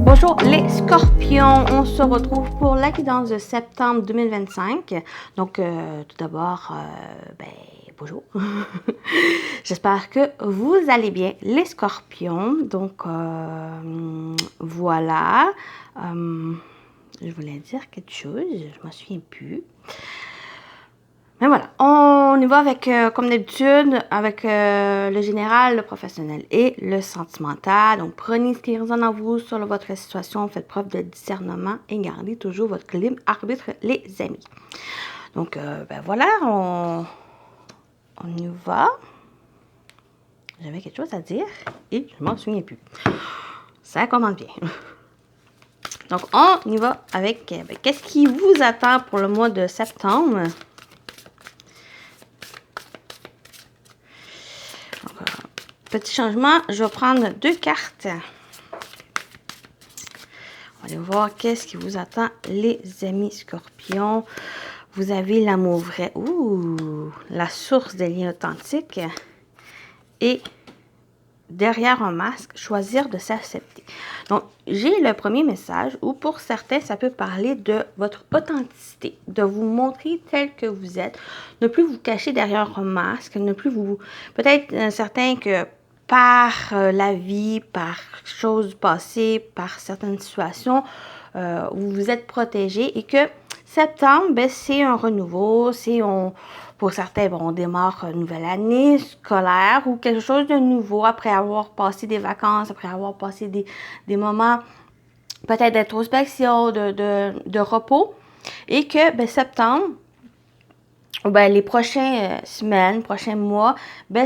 Bonjour les scorpions, on se retrouve pour la guidance de septembre 2025. Donc tout d'abord, bonjour. J'espère que vous allez bien les scorpions. Donc voilà, je voulais dire quelque chose, je m'en souviens plus. Mais voilà, on y va avec, comme d'habitude, avec le général, le professionnel et le sentimental. Donc, prenez ce qui résonne en vous sur votre situation, faites preuve de discernement et gardez toujours votre libre arbitre, les amis. Donc, voilà, on y va. J'avais quelque chose à dire et je ne m'en souviens plus. Ça commence bien. Donc, on y va avec qu'est-ce qui vous attend pour le mois de septembre. Petit changement, je vais prendre 2 cartes. On va aller voir qu'est-ce qui vous attend, les amis scorpions. Vous avez l'amour vrai. Ouh, la source des liens authentiques. Et derrière un masque, choisir de s'accepter. Donc, j'ai le premier message où pour certains, ça peut parler de votre authenticité, de vous montrer tel que vous êtes, ne plus vous cacher derrière un masque, ne plus vous... Peut-être certains que par la vie, par choses passées, par certaines situations, où vous êtes protégé et que septembre, c'est un renouveau, pour certains, on démarre une nouvelle année scolaire ou quelque chose de nouveau après avoir passé des vacances, après avoir passé des moments peut-être d'introspection, de repos et que septembre, les prochaines semaines, prochains mois,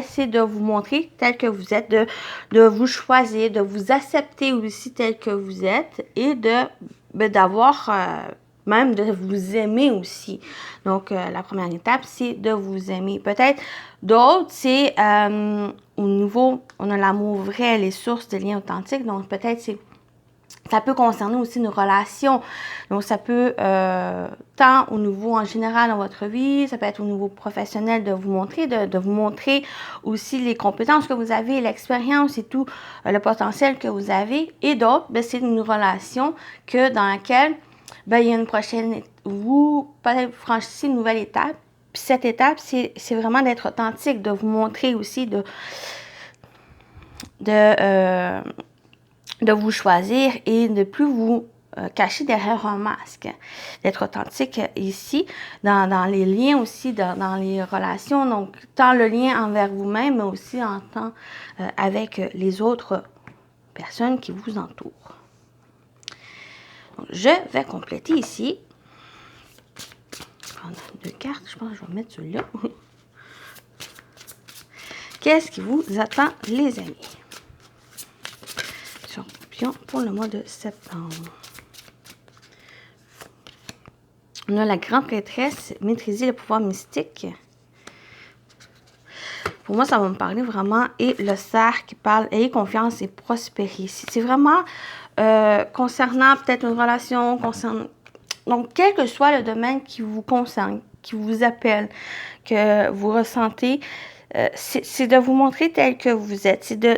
c'est de vous montrer tel que vous êtes, de vous choisir, de vous accepter aussi tel que vous êtes et d'avoir même de vous aimer aussi. Donc, la première étape, c'est de vous aimer. Peut-être d'autres, c'est au niveau, on a l'amour vrai, les sources de liens authentiques. Donc, peut-être ça peut concerner aussi une relation. Donc, ça peut, tant au niveau en général dans votre vie, ça peut être au niveau professionnel de vous montrer, de vous montrer aussi les compétences que vous avez, l'expérience et tout, le potentiel que vous avez. Et d'autres, c'est une relation dans laquelle, il y a une prochaine, vous peut-être franchissez une nouvelle étape. Puis cette étape, c'est vraiment d'être authentique, de vous montrer aussi, de vous choisir et de ne plus vous cacher derrière un masque. D'être authentique ici, dans les liens aussi, dans les relations. Donc, tant le lien envers vous-même, mais aussi en tant avec les autres personnes qui vous entourent. Donc, je vais compléter ici. On a 2 cartes, je pense que je vais mettre celui-là. Qu'est-ce qui vous attend, les amis? Pour le mois de septembre. On a la grande prêtresse, maîtriser le pouvoir mystique. Pour moi, ça va me parler vraiment. Et le cerf qui parle, ayez confiance et prospérer. C'est vraiment concernant peut-être une relation, donc quel que soit le domaine qui vous concerne, qui vous appelle, que vous ressentez, c'est de vous montrer tel que vous êtes. C'est de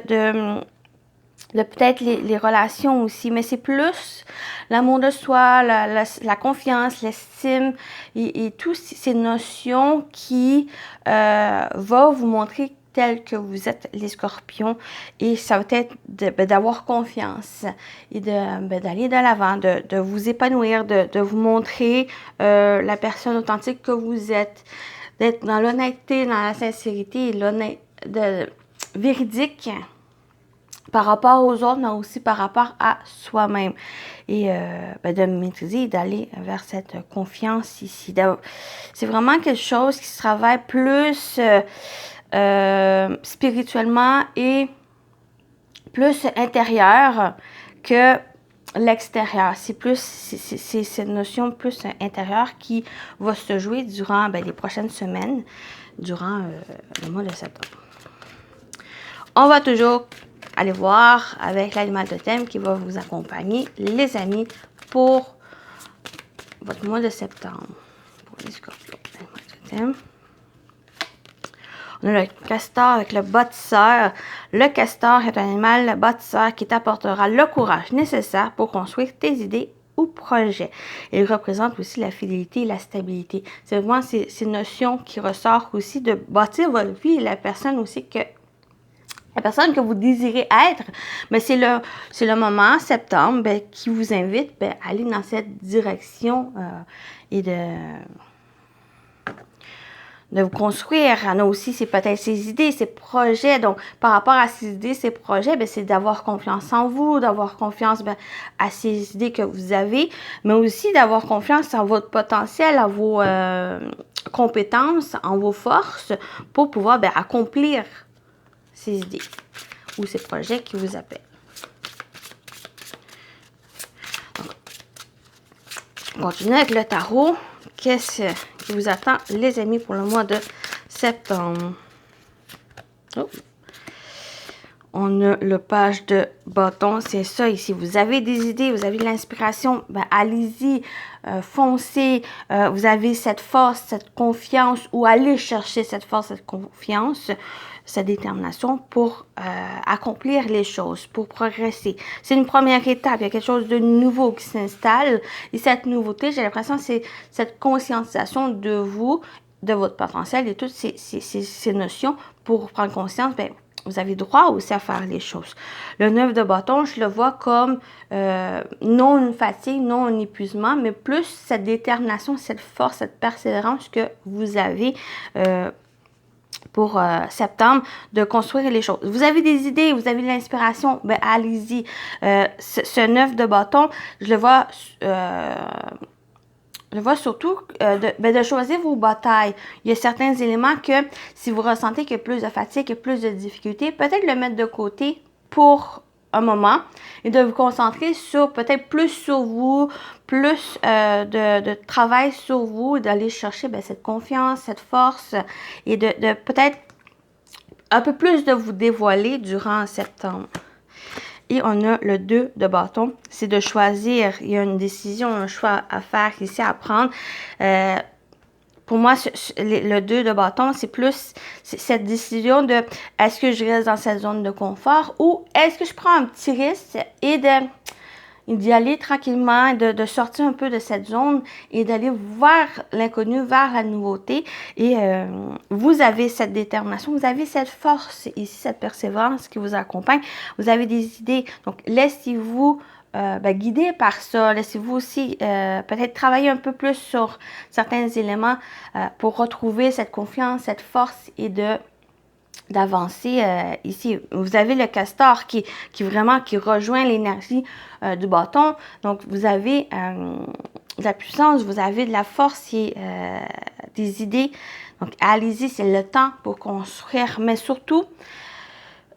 peut-être les relations aussi, mais c'est plus l'amour de soi, la confiance, l'estime et toutes ces notions qui vont vous montrer tel que vous êtes les scorpions et ça va être d'avoir confiance et d'aller de l'avant, de vous épanouir, de vous montrer la personne authentique que vous êtes, d'être dans l'honnêteté, dans la sincérité et véridique par rapport aux autres, mais aussi par rapport à soi-même. Et de maîtriser et d'aller vers cette confiance ici. C'est vraiment quelque chose qui se travaille plus spirituellement et plus intérieur que l'extérieur. C'est cette notion plus intérieure qui va se jouer durant les prochaines semaines, durant le mois de septembre. On va toujours aller voir avec l'animal totem qui va vous accompagner, les amis, pour votre mois de septembre. Pour les scorpions, l'animal totem. On a le castor avec le bâtisseur. Le castor est un animal bâtisseur qui t'apportera le courage nécessaire pour construire tes idées ou projets. Il représente aussi la fidélité et la stabilité. C'est vraiment ces notions qui ressortent aussi de bâtir votre vie et la personne aussi que vous désirez être. Mais c'est le moment, septembre, ben, qui vous invite ben, à aller dans cette direction et de vous construire. Il y en a aussi, c'est peut-être ces idées, ces projets. Donc, par rapport à ces idées, ces projets, ben, c'est d'avoir confiance en vous, d'avoir confiance ben, à ces idées que vous avez, mais aussi d'avoir confiance en votre potentiel, en vos compétences, en vos forces pour pouvoir ben, accomplir ces idées ou ces projets qui vous appellent. On continue avec le tarot. Qu'est-ce qui vous attend, les amis, pour le mois de septembre? Oh. On a le page de bâton, c'est ça ici. Vous avez des idées, vous avez de l'inspiration, ben, allez-y, foncez. Vous avez cette force, cette confiance, ou allez chercher cette force, cette confiance, cette détermination pour accomplir les choses, pour progresser. C'est une première étape, il y a quelque chose de nouveau qui s'installe. Et cette nouveauté, j'ai l'impression, c'est cette conscientisation de vous, de votre potentiel et toutes ces notions pour prendre conscience, ben, vous avez droit aussi à faire les choses. Le 9 de bâton, je le vois comme non une fatigue, non un épuisement, mais plus cette détermination, cette force, cette persévérance que vous avez pour septembre, de construire les choses. Vous avez des idées, vous avez de l'inspiration, ben allez-y. Ce 9 de bâton, je le vois surtout de choisir vos batailles. Il y a certains éléments que si vous ressentez qu'il y a plus de fatigue, qu'il y a plus de difficultés, peut-être le mettre de côté pour un moment et de vous concentrer sur peut-être plus sur vous, plus de travail sur vous, d'aller chercher ben, cette confiance, cette force et de peut-être un peu plus de vous dévoiler durant septembre. Et on a le 2 de bâton, c'est de choisir. Il y a une décision, un choix à faire ici, à prendre. Pour moi, le 2 de bâton, c'est plus cette décision de est-ce que je reste dans cette zone de confort ou est-ce que je prends un petit risque et d'y aller tranquillement, de sortir un peu de cette zone et d'aller vers l'inconnu, vers la nouveauté. Et vous avez cette détermination, vous avez cette force ici, cette persévérance qui vous accompagne. Vous avez des idées. Donc, laissez-vous guider par ça. Laissez-vous aussi peut-être travailler un peu plus sur certains éléments pour retrouver cette confiance, cette force et d'avancer ici. Vous avez le castor qui rejoint l'énergie du bâton. Donc, vous avez de la puissance, vous avez de la force et des idées. Donc, allez-y, c'est le temps pour construire. Mais surtout,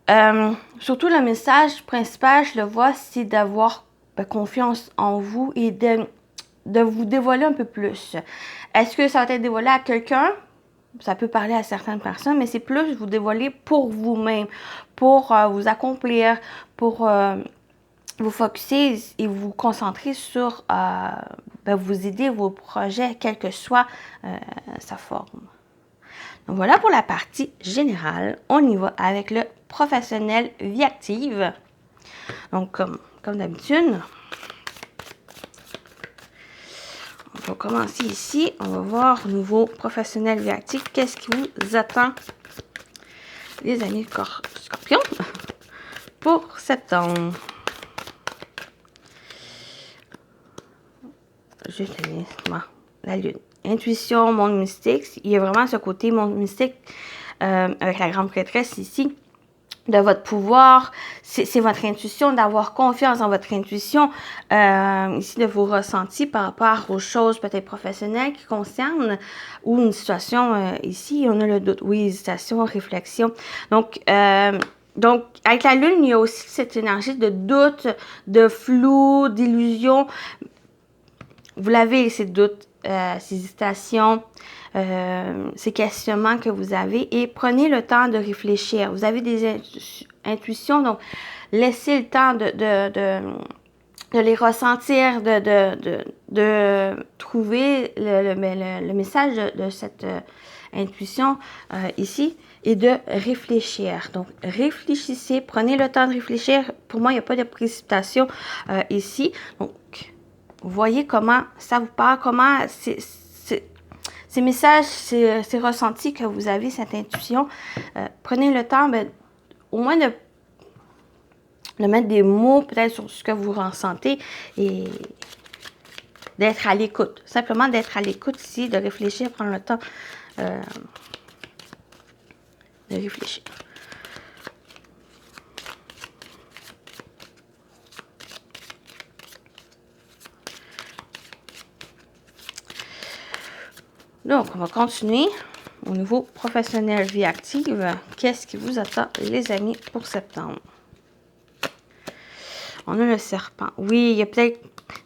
le message principal, je le vois, c'est d'avoir confiance en vous et de vous dévoiler un peu plus. Est-ce que ça va être dévoilé à quelqu'un? Ça peut parler à certaines personnes, mais c'est plus vous dévoiler pour vous-même, pour vous accomplir, pour vous focuser et vous concentrer sur vos idées, vos projets, quelle que soit sa forme. Donc voilà pour la partie générale. On y va avec le professionnel vie active. Donc comme d'habitude, on va commencer ici. On va voir au niveau professionnel vie active, qu'est-ce qui vous attend, les amis scorpions, pour septembre. Juste la lune. Intuition, monde mystique. Il y a vraiment ce côté monde mystique avec la grande prêtresse ici. De votre pouvoir, c'est votre intuition, d'avoir confiance en votre intuition, ici de vos ressentis par rapport aux choses peut-être professionnelles qui concernent, ou une situation ici, on a le doute, oui, hésitation, réflexion. Donc, avec la lune, il y a aussi cette énergie de doute, de flou, d'illusion. Vous l'avez, ces doutes, ces hésitations, ces questionnements que vous avez et prenez le temps de réfléchir. Vous avez des intuitions, donc laissez le temps de les ressentir, de trouver le message de cette intuition ici. et de réfléchir. Donc, réfléchissez, prenez le temps de réfléchir. Pour moi, il n'y a pas de précipitation ici. Donc, voyez comment ça vous parle, comment ces messages, ces ressentis que vous avez, cette intuition. Prenez le temps, au moins de mettre des mots peut-être sur ce que vous ressentez et d'être à l'écoute. Simplement d'être à l'écoute ici, de réfléchir, prendre le temps de réfléchir. Donc, on va continuer au niveau professionnel, vie active. Qu'est-ce qui vous attend, les amis, pour septembre? On a le serpent. Oui, il y a peut-être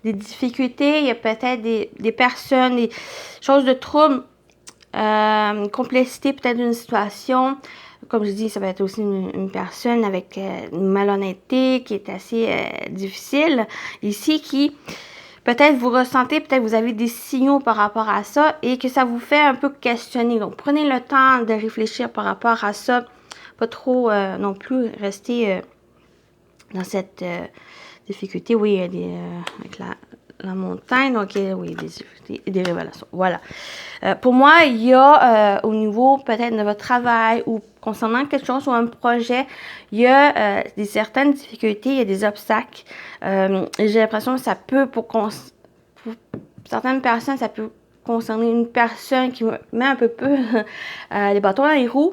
des difficultés, il y a peut-être des personnes, des choses de trouble, une complexité peut-être d'une situation. Comme je dis, ça va être aussi une personne avec une malhonnêteté qui est assez difficile ici, qui peut-être vous ressentez, peut-être vous avez des signaux par rapport à ça et que ça vous fait un peu questionner. Donc, prenez le temps de réfléchir par rapport à ça. Pas trop non plus rester dans cette difficulté. Oui, il y a avec la montagne, donc oui, des difficultés et des révélations. Voilà. Pour moi, il y a au niveau peut-être de votre travail ou concernant quelque chose ou un projet, il y a certaines difficultés, il y a des obstacles. J'ai l'impression que ça peut, pour certaines personnes, ça peut concerner une personne qui met un peu les bâtons dans les roues.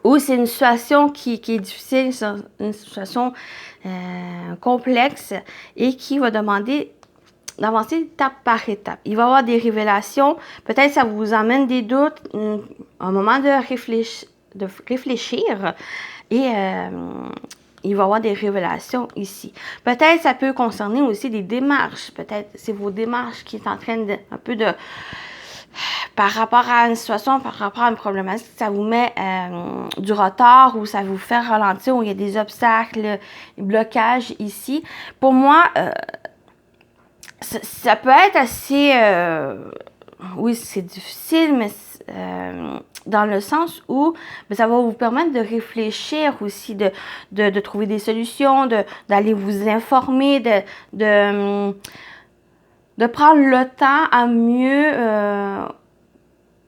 Ou c'est une situation qui est difficile, une situation complexe et qui va demander d'avancer étape par étape. Il va y avoir des révélations, peut-être ça vous amène des doutes, un moment de réfléchir et il va y avoir des révélations ici. Peut-être ça peut concerner aussi des démarches, peut-être c'est vos démarches qui est en train de un peu de par rapport à une situation, par rapport à une problématique, ça vous met du retard ou ça vous fait ralentir, ou il y a des obstacles, des blocages ici. Pour moi, ça peut être assez... oui, c'est difficile, mais dans le sens où ça va vous permettre de réfléchir aussi, de trouver des solutions, d'aller vous informer, de prendre le temps à mieux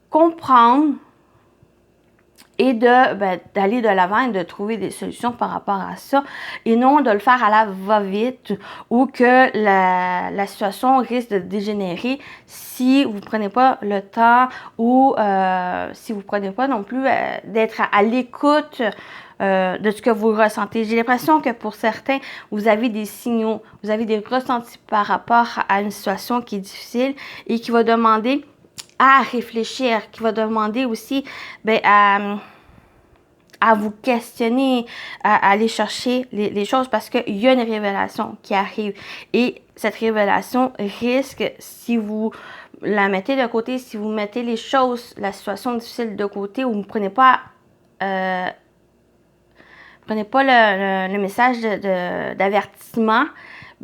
comprendre et d'aller de l'avant et de trouver des solutions par rapport à ça et non de le faire à la va-vite ou que la situation risque de dégénérer si vous ne prenez pas le temps ou si vous ne prenez pas non plus d'être à l'écoute de ce que vous ressentez. J'ai l'impression que pour certains, vous avez des signaux, vous avez des ressentis par rapport à une situation qui est difficile et qui va demander à réfléchir, qui va demander aussi à vous questionner, à aller chercher les choses parce qu'il y a une révélation qui arrive. Et cette révélation risque, si vous la mettez de côté, si vous mettez les choses, la situation difficile de côté ou vous ne prenez pas, le message d'avertissement,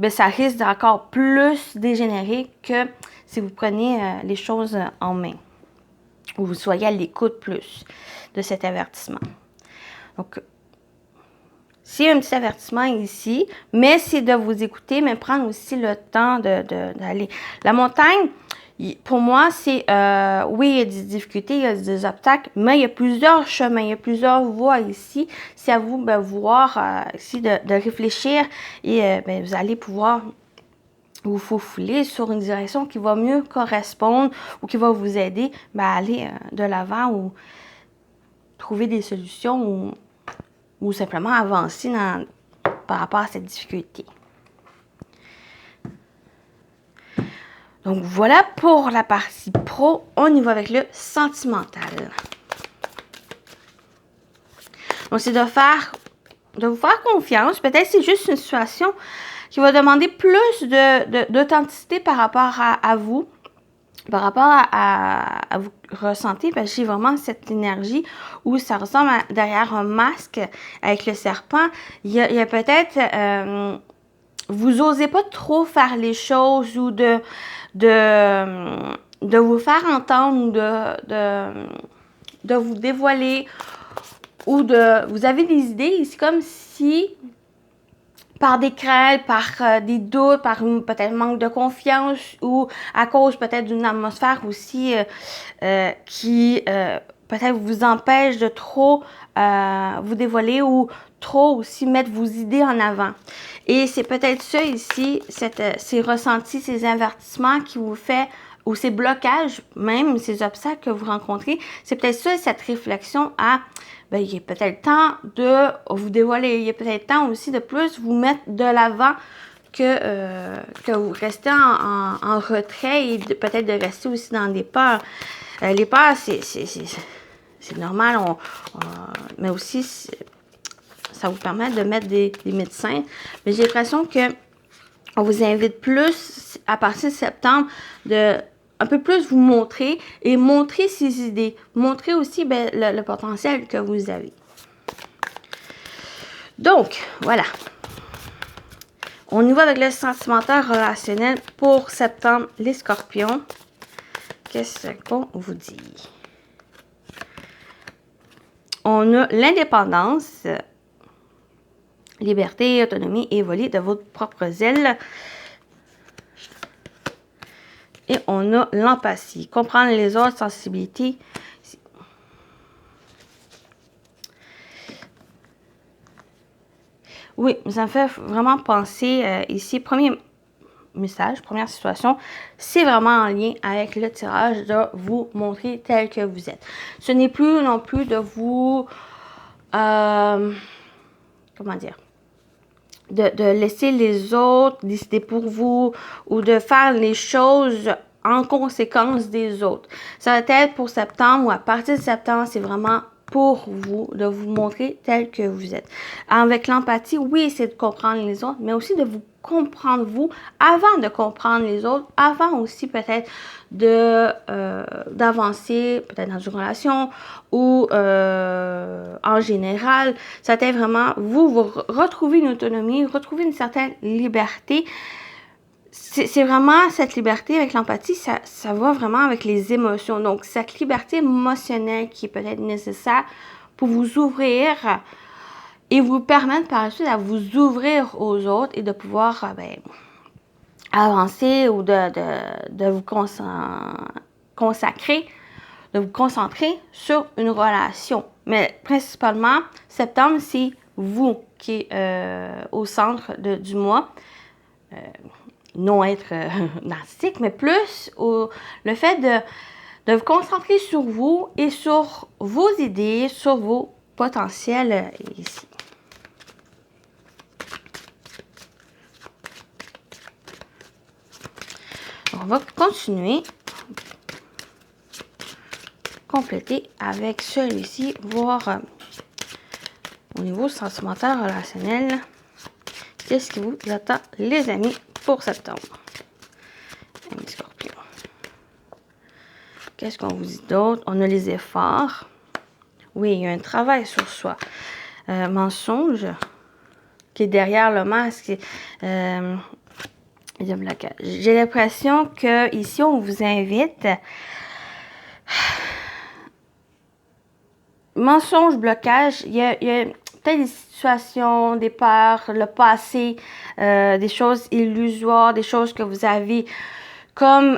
ça risque d'encore plus dégénérer que si vous prenez les choses en main ou vous soyez à l'écoute plus de cet avertissement. Donc, c'est un petit avertissement ici, mais c'est de vous écouter, mais prendre aussi le temps d'aller. La montagne, pour moi, c'est, oui, il y a des difficultés, il y a des obstacles, mais il y a plusieurs chemins, il y a plusieurs voies ici. C'est à vous, voir ici, de réfléchir et vous allez pouvoir vous faufiler sur une direction qui va mieux correspondre ou qui va vous aider à aller de l'avant ou trouver des solutions ou simplement avancer par rapport à cette difficulté. Donc voilà pour la partie pro. On y va avec le sentimental. Donc c'est de vous faire confiance. Peut-être c'est juste une situation qui va demander plus d'authenticité par rapport à vous, par rapport à vous ressentir, parce que j'ai vraiment cette énergie où ça ressemble derrière un masque avec le serpent. Il y a peut-être, vous n'osez pas trop faire les choses ou de vous faire entendre ou de de vous dévoiler ou de... Vous avez des idées, c'est comme si par des craintes, par des doutes, par peut-être manque de confiance ou à cause peut-être d'une atmosphère aussi qui peut-être vous empêche de trop vous dévoiler ou trop aussi mettre vos idées en avant. Et c'est peut-être ça ici, ces ressentis, ces avertissements qui vous fait, ou ces blocages, même ces obstacles que vous rencontrez, c'est peut-être ça, cette réflexion à ben, il est peut-être temps de vous dévoiler. Il est peut-être temps aussi de plus vous mettre de l'avant que vous restez en retrait et peut-être de rester aussi dans des peurs. Les peurs, c'est normal, mais aussi ça vous permet de mettre des médecins. Mais j'ai l'impression que on vous invite plus à partir de septembre de un peu plus vous montrer et montrer ses idées. Montrer aussi ben, le potentiel que vous avez. Donc, voilà. On y va avec le sentimental relationnel pour septembre, les scorpions. Qu'est-ce qu'on vous dit? On a l'indépendance, liberté, autonomie et voler de votre propre aile. Et on a l'empathie, comprendre les autres, sensibilité. Oui, ça me fait vraiment penser ici, premier message, première situation, c'est vraiment en lien avec le tirage de vous montrer tel que vous êtes. Ce n'est plus non plus de vous, comment dire, de laisser les autres décider pour vous ou de faire les choses en conséquence des autres. Ça va être pour septembre ou à partir de septembre, c'est vraiment pour vous, de vous montrer tel que vous êtes. Avec l'empathie, oui, c'est de comprendre les autres, mais aussi de vous comprendre vous avant de comprendre les autres, avant aussi peut-être de d'avancer peut-être dans une relation ou en général, ça va être vraiment vous retrouver une autonomie, retrouver une certaine liberté. C'est vraiment cette liberté avec l'empathie, ça va vraiment avec les émotions. Donc, cette liberté émotionnelle qui est peut-être nécessaire pour vous ouvrir et vous permettre par la suite à vous ouvrir aux autres et de pouvoir ben, avancer ou de vous consacrer, de vous concentrer sur une relation. Mais principalement, septembre, c'est vous qui êtes au centre du mois. Non être narcissique, mais plus le fait de vous concentrer sur vous et sur vos idées, sur vos potentiels ici. On va continuer, compléter avec celui-ci, voir au niveau sentimental, relationnel, qu'est-ce qui vous attend, les amis, pour septembre. Amis Scorpions. Qu'est-ce qu'on vous dit d'autre? On a les efforts. Oui, il y a un travail sur soi. Mensonge, qui est derrière le masque. J'ai l'impression que ici on vous invite. Mensonge, blocage, il y a peut-être des situations, des peurs, le passé, des choses illusoires, des choses que vous avez comme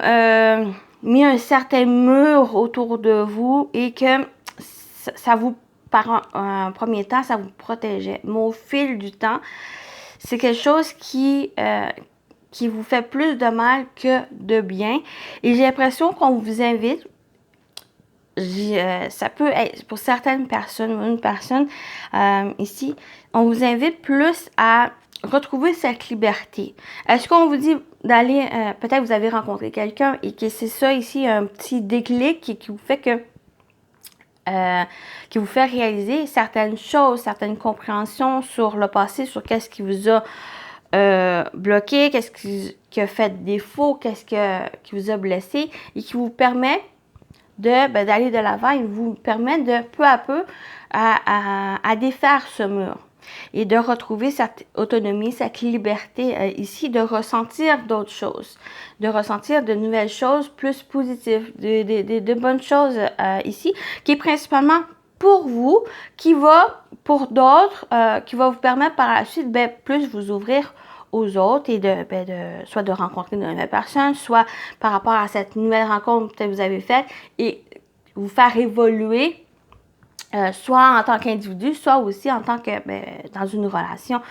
mis un certain mur autour de vous et que ça vous, par un premier temps, ça vous protégeait. Mais au fil du temps, c'est quelque chose qui vous fait plus de mal que de bien. Et j'ai l'impression qu'on vous invite, ça peut être pour certaines personnes, une personne ici, on vous invite plus à retrouver cette liberté. Est-ce qu'on vous dit d'aller, peut-être vous avez rencontré quelqu'un et que c'est ça ici, un petit déclic qui vous fait que qui vous fait réaliser certaines choses, certaines compréhensions sur le passé, sur qu'est-ce qui vous a bloqué, qu'est-ce qui a fait défaut, qu'est-ce qui vous a blessé et qui vous permet d'aller de l'avant et vous permet de peu à peu à défaire ce mur. et de retrouver cette autonomie, cette liberté ici, de ressentir d'autres choses, de ressentir de nouvelles choses plus positives, de bonnes choses ici, qui est principalement pour vous, qui va pour d'autres, qui va vous permettre par la suite plus vous ouvrir aux autres et soit de rencontrer de nouvelles personnes, soit par rapport à cette nouvelle rencontre que vous avez faite et vous faire évoluer soit en tant qu'individu, soit aussi en tant que dans une relation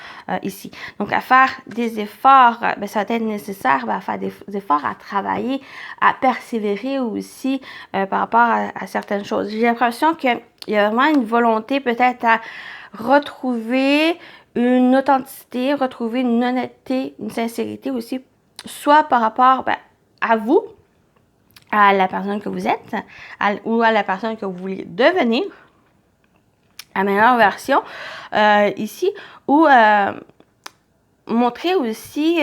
ici. Donc, à faire des efforts, ça va être nécessaire à faire des efforts, à travailler, à persévérer aussi par rapport à certaines choses. J'ai l'impression qu'il y a vraiment une volonté peut-être à retrouver une authenticité, retrouver une honnêteté, une sincérité aussi, soit par rapport à vous, à la personne que vous êtes, ou à la personne que vous voulez devenir, la meilleure version ici, ou montrer aussi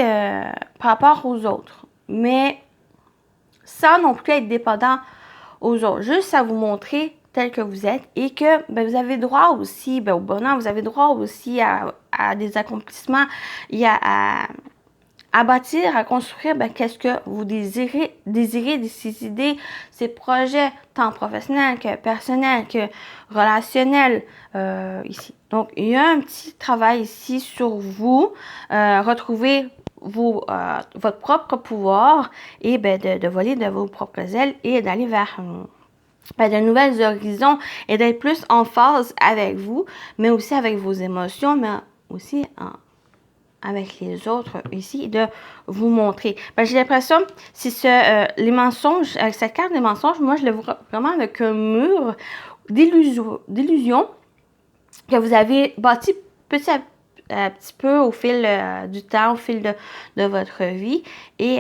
par rapport aux autres, mais sans non plus être dépendant aux autres, juste à vous montrer tel que vous êtes et que vous avez droit aussi au bonheur, vous avez droit aussi à des accomplissements et à bâtir, à construire qu'est-ce que vous désirez de ces idées, ces projets, tant professionnels que personnels, que relationnels ici. Donc, il y a un petit travail ici sur vous, retrouver votre propre pouvoir et de voler de vos propres ailes et d'aller vers de nouvelles horizons et d'être plus en phase avec vous, mais aussi avec vos émotions, mais aussi avec les autres ici, de vous montrer. J'ai l'impression, si les mensonges, avec cette carte des mensonges, moi, je le vois vraiment avec un mur d'illusions que vous avez bâti petit à petit peu au fil du temps, au fil de votre vie. Et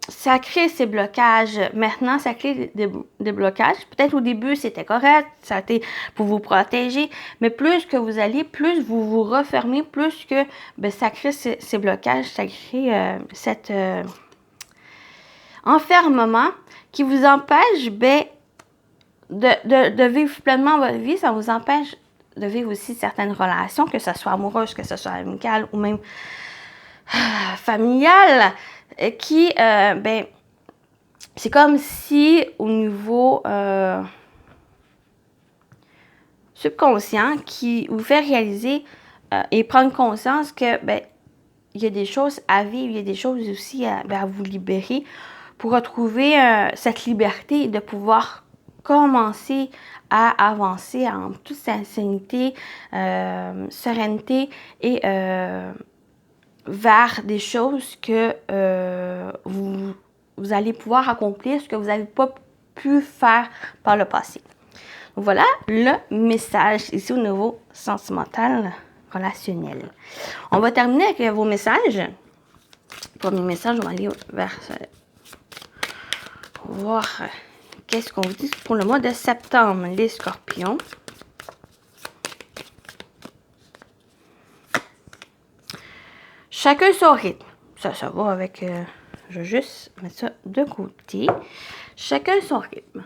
ça crée ces blocages. Maintenant, ça crée des blocages. Peut-être au début, c'était correct, ça a été pour vous protéger. Mais plus que vous allez, plus vous vous refermez, plus que ça crée ces blocages, ça crée cet enfermement qui vous empêche de vivre pleinement votre vie. Ça vous empêche de vivre aussi certaines relations, que ce soit amoureuse, que ce soit amicale ou même familiale, qui, c'est comme si au niveau subconscient, qui vous fait réaliser et prendre conscience que, il y a des choses à vivre, il y a des choses aussi à vous libérer pour retrouver cette liberté et de pouvoir commencer à avancer en toute sincérité, sérénité et vers des choses que vous allez pouvoir accomplir, ce que vous n'avez pas pu faire par le passé. Donc voilà le message ici au niveau sentimental relationnel. On va terminer avec vos messages. Premier message, on va aller vers voir qu'est-ce qu'on vous dit pour le mois de septembre, les scorpions. Chacun son rythme. Ça va avec... je vais juste mettre ça de côté. Chacun son rythme.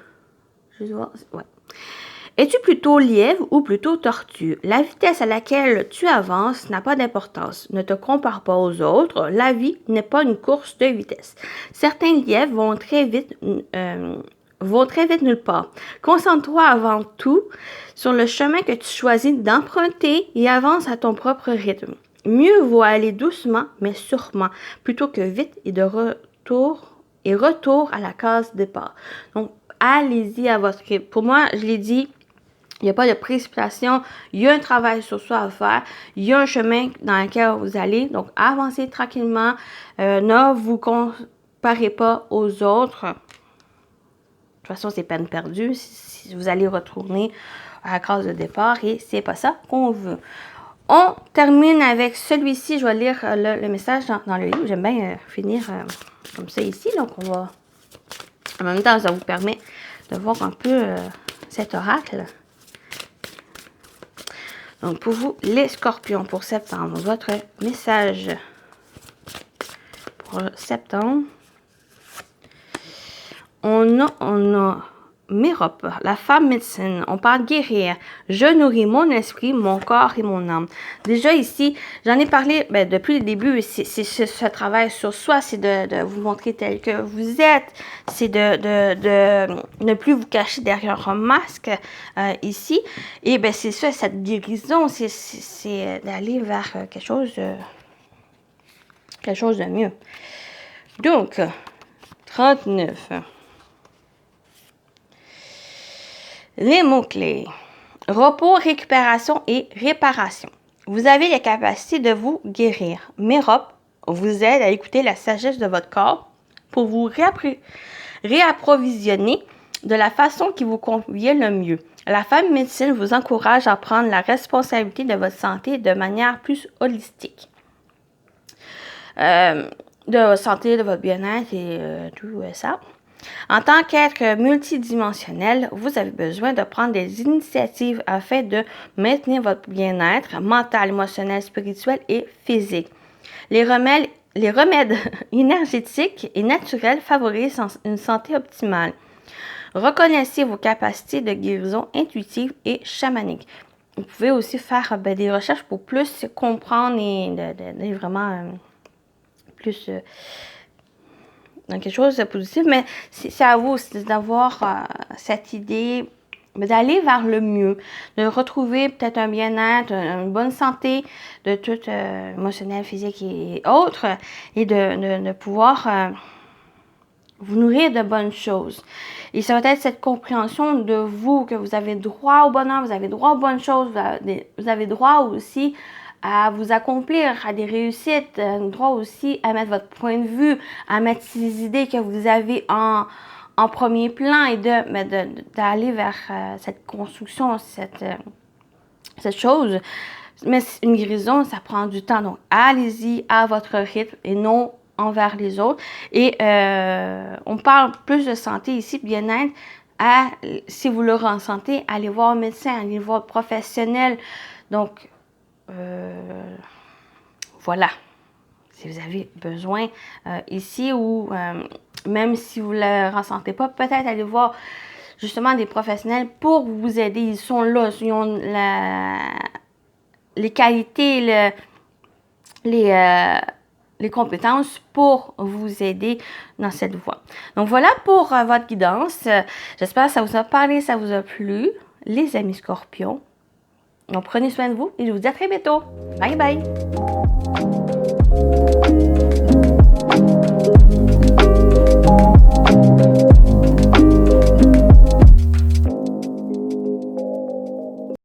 Je vais voir... Ouais. Es-tu plutôt lièvre ou plutôt tortue? La vitesse à laquelle tu avances n'a pas d'importance. Ne te compare pas aux autres. La vie n'est pas une course de vitesse. Certains lièvres vont très vite nulle part. Concentre-toi avant tout sur le chemin que tu choisis d'emprunter et avance à ton propre rythme. Mieux vaut aller doucement, mais sûrement, plutôt que vite et retour à la case départ. Donc, allez-y à votre rythme. Pour moi, je l'ai dit, il n'y a pas de précipitation, il y a un travail sur soi à faire, il y a un chemin dans lequel vous allez. Donc, avancez tranquillement, ne vous comparez pas aux autres. De toute façon, c'est peine perdue si vous allez retourner à la case de départ et c'est pas ça qu'on veut. On termine avec celui-ci. Je vais lire le message dans le livre. J'aime bien finir comme ça ici. Donc, on va... En même temps, ça vous permet de voir un peu cet oracle. Donc, pour vous, les scorpions, pour septembre, votre message pour septembre. On a Mérope, la femme médecine, on parle guérir. Je nourris mon esprit, mon corps et mon âme. Déjà ici, j'en ai parlé depuis le début, c'est ce travail sur soi, c'est de vous montrer tel que vous êtes, c'est de ne plus vous cacher derrière un masque ici. Et ben c'est ça, cette guérison, c'est d'aller vers quelque chose de mieux. Donc, 39. Les mots-clés. Repos, récupération et réparation. Vous avez la capacité de vous guérir. Mérope vous aide à écouter la sagesse de votre corps pour vous réapprovisionner de la façon qui vous convient le mieux. La femme médecine vous encourage à prendre la responsabilité de votre santé de manière plus holistique. De votre santé, de votre bien-être et tout ça. En tant qu'être multidimensionnel, vous avez besoin de prendre des initiatives afin de maintenir votre bien-être mental, émotionnel, spirituel et physique. Les remèdes énergétiques et naturels favorisent une santé optimale. Reconnaissez vos capacités de guérison intuitive et chamanique. Vous pouvez aussi faire des recherches pour plus comprendre et de vraiment plus dans quelque chose de positif, mais c'est à vous d'avoir cette idée, d'aller vers le mieux, de retrouver peut-être un bien-être, une bonne santé de tout émotionnel, physique et autres, et de pouvoir vous nourrir de bonnes choses. Et ça va être cette compréhension de vous, que vous avez droit au bonheur, vous avez droit aux bonnes choses, vous avez droit aussi à vous accomplir, à des réussites, droit aussi à mettre votre point de vue, à mettre ces idées que vous avez en premier plan et d'aller vers cette construction, cette chose. Mais une guérison, ça prend du temps. Donc, allez-y à votre rythme et non envers les autres. Et on parle plus de santé ici, bien-être. Si vous le ressentez, allez voir un médecin, allez voir un professionnel. Donc, voilà, si vous avez besoin ici ou même si vous ne le ressentez pas, peut-être aller voir justement des professionnels pour vous aider. Ils sont là, ils ont les qualités, les compétences pour vous aider dans cette voie. Donc voilà pour votre guidance. J'espère que ça vous a parlé, ça vous a plu, les amis scorpions. Donc, prenez soin de vous et je vous dis à très bientôt. Bye bye!